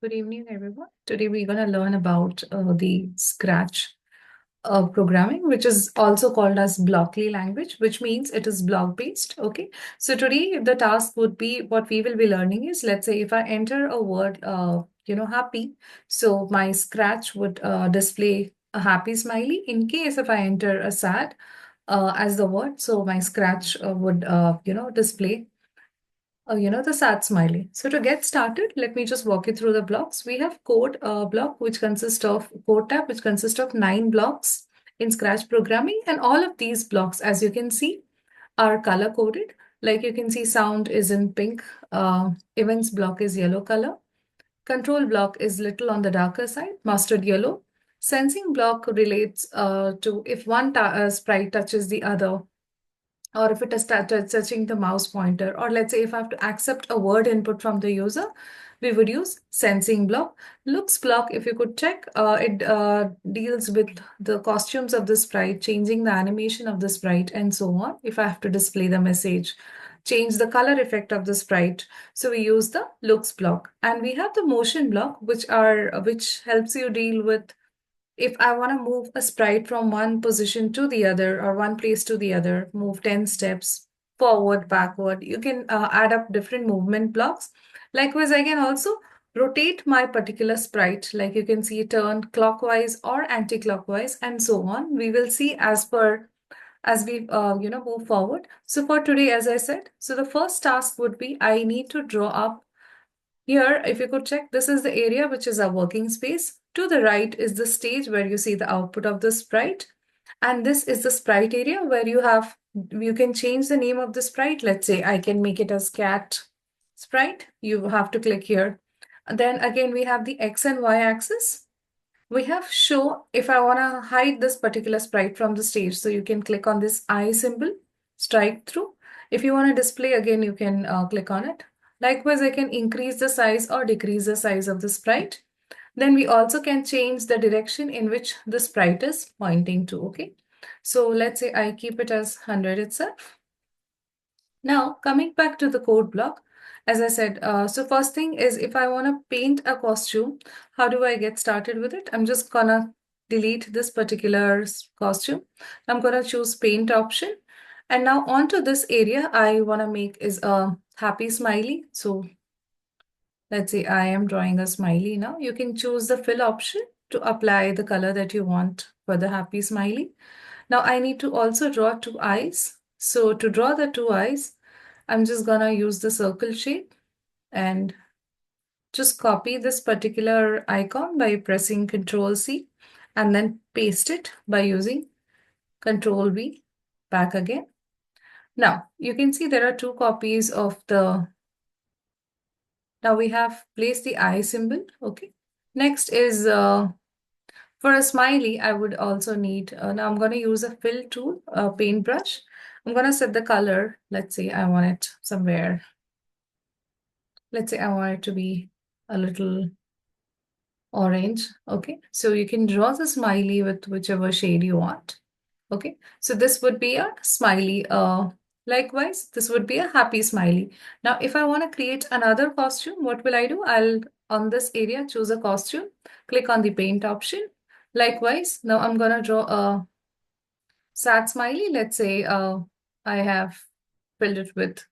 Good evening, everyone. Today we're going to learn about the Scratch programming, which is also called as Blockly language, which means it is block based. Okay. So today the task would be what we will be learning is, let's say if I enter a word, happy, so my Scratch would display a happy smiley. In case if I enter a sad as the word, so my Scratch would, display the sad smiley. So to get started, let me just walk you through the blocks. We have code block, which consists of code tab, which consists of 9 blocks in Scratch programming. And all of these blocks, as you can see, are color coded. Like you can see, sound is in pink, events block is yellow color, control block is little on the darker side, mustard yellow. Sensing block relates to if one sprite touches the other, or if it is touching the mouse pointer, or let's say if I have to accept a word input from the user, we would use sensing block. Looks block, if you could check, it deals with the costumes of the sprite, changing the animation of the sprite and so on. If I have to display the message, change the color effect of the sprite, so we use the looks block. And we have the motion block, which helps you deal with if I want to move a sprite from one position to the other or one place to the other, move 10 steps forward, backward, you can add up different movement blocks. Likewise, I can also rotate my particular sprite, like you can see turn clockwise or anti-clockwise and so on. We will see as we move forward. So for today, as I said, so the first task would be I need to draw up here. If you could check, this is the area which is our working space. To the right is the stage where you see the output of the sprite. And this is the sprite area where you can change the name of the sprite. Let's say I can make it as cat sprite. You have to click here. Then again, we have the X and Y axis. We have show if I want to hide this particular sprite from the stage. So you can click on this eye symbol, strike through. If you want to display again, you can click on it. Likewise, I can increase the size or decrease the size of the sprite. Then we also can change the direction in which the sprite is pointing to. Okay. So let's say I keep it as 100 itself. Now, coming back to the code block, as I said, so first thing is if I want to paint a costume, how do I get started with it? I'm just gonna delete this particular costume. I'm gonna choose paint option. And now onto this area, I want to make is a happy smiley. So let's say I am drawing a smiley now. You can choose the fill option to apply the color that you want for the happy smiley. Now I need to also draw two eyes. So to draw the two eyes, I'm just gonna use the circle shape and just copy this particular icon by pressing Ctrl C and then paste it by using Ctrl V back again. Now you can see there are two copies of now we have placed the eye symbol. Okay. Next is for a smiley, I would also need, now I'm going to use a fill tool, a paintbrush. I'm going to set the color. Let's say I want it somewhere. Let's say I want it to be a little orange. Okay. So you can draw the smiley with whichever shade you want. Okay. So this would be a smiley. Likewise, this would be a happy smiley. Now, if I want to create another costume, what will I do? I'll, on this area, choose a costume, click on the paint option. Likewise, now I'm going to draw a sad smiley. Let's say I have filled it with,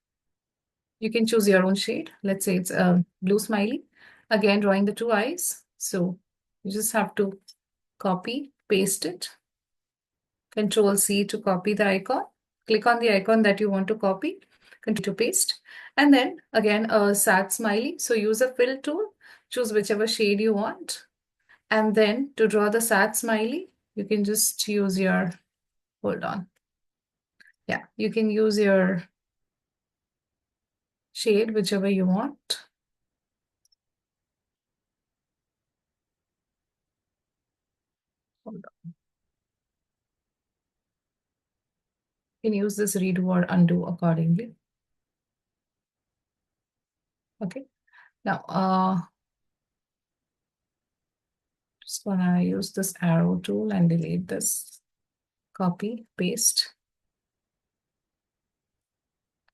you can choose your own shade. Let's say it's a blue smiley. Again, drawing the two eyes. So you just have to copy, paste it. Control C to copy the icon. Click on the icon that you want to copy. Control to paste. And then again, a sad smiley. So use a fill tool. Choose whichever shade you want. And then to draw the sad smiley, you can just use your, hold on. Yeah, you can use your shade, whichever you want. Hold on. You can use this redo or undo accordingly. Okay. Now, just gonna use this arrow tool and delete this. Copy, paste.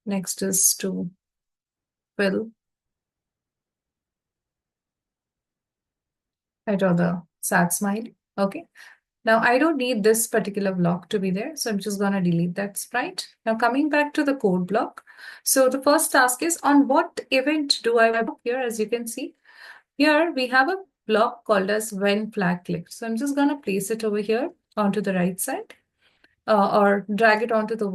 Next is to fill. I draw the sad smiley. Okay. Now I don't need this particular block to be there, so I'm just gonna delete that sprite. Now coming back to the code block. So the first task is on what event do I work here? As you can see, here we have a block called as when flag clicked. So I'm just gonna place it over here onto the right side, or drag it onto the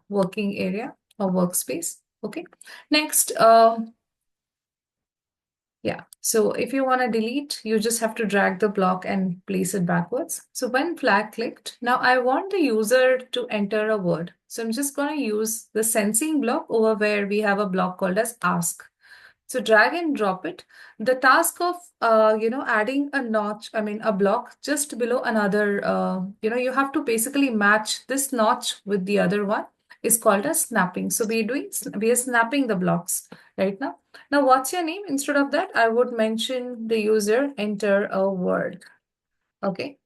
working area or workspace. Okay. Next, yeah. So if you want to delete, you just have to drag the block and place it backwards. So when flag clicked, now I want the user to enter a word. So I'm just going to use the sensing block over where we have a block called as ask. So drag and drop it. The task of adding a notch, I mean a block just below another, you have to basically match this notch with the other one is called as snapping. So we are snapping the blocks right now. Now what's your name? Instead of that, I would mention the user enter a word. Okay.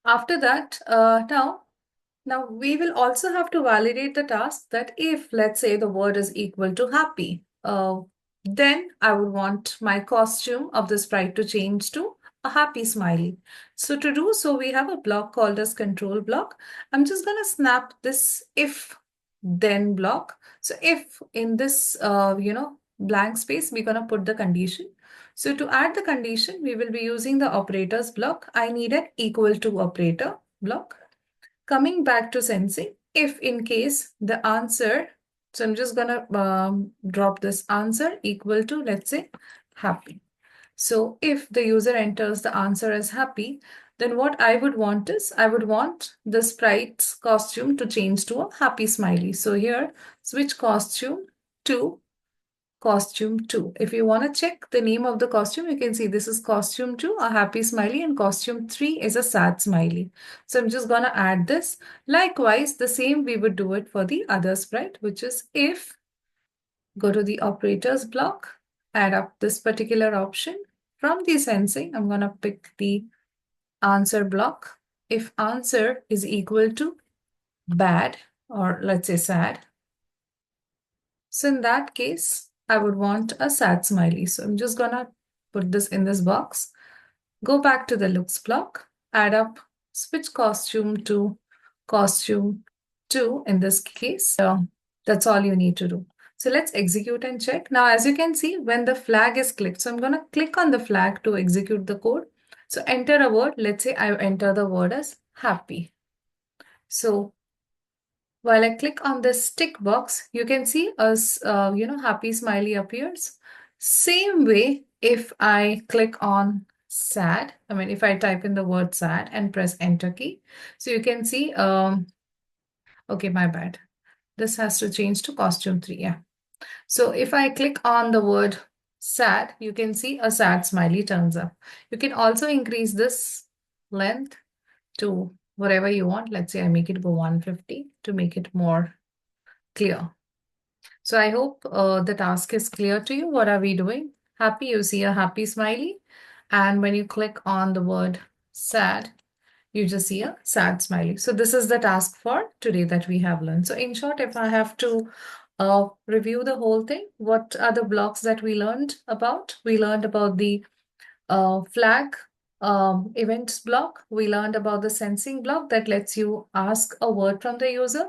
After that, now we will also have to validate the task that if, let's say, the word is equal to happy, then I would want my costume of the sprite to change to a happy smiley. So to do so, we have a block called as control block. I'm just going to snap this if then block. So if in this, blank space, we're going to put the condition. So to add the condition, we will be using the operators block. I need an equal to operator block. Coming back to sensing, if in case the answer, so I'm just gonna drop this answer equal to, let's say, happy. So if the user enters the answer as happy, then what I would want is, I would want the sprite's costume to change to a happy smiley. So here, switch costume to costume 2. If you want to check the name of the costume, you can see this is costume 2, a happy smiley, and costume 3 is a sad smiley. So I'm just going to add this. Likewise, the same we would do it for the other sprite, which is if, go to the operators block, add up this particular option. From the sensing, I'm going to pick the answer block. If answer is equal to bad, or let's say sad, so in that case, I would want a sad smiley. So I'm just gonna put this in this box. Go back to the looks block, add up, switch costume to costume 2 in this case. So that's all you need to do. So let's execute and check. Now, as you can see, when the flag is clicked, so I'm gonna click on the flag to execute the code. So enter a word. Let's say I enter the word as happy. So while I click on this tick box, you can see a happy smiley appears. Same way, if I click on sad, I mean, if I type in the word sad and press enter key, so you can see, okay, my bad. This has to change to costume 3, yeah. So if I click on the word sad, you can see a sad smiley turns up. You can also increase this length to whatever you want. Let's say I make it go 150 to make it more clear. So I hope the task is clear to you. What are we doing? Happy, you see a happy smiley. And when you click on the word sad, you just see a sad smiley. So this is the task for today that we have learned. So in short, if I have to review the whole thing, what are the blocks that we learned about? We learned about the flag events block. We learned about the sensing block that lets you ask a word from the user.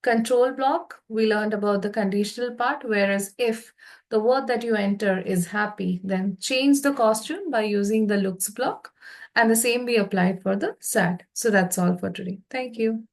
Control block, we learned about the conditional part, whereas if the word that you enter is happy, then change the costume by using the looks block. And the same we applied for the sad. So that's all for today. Thank you.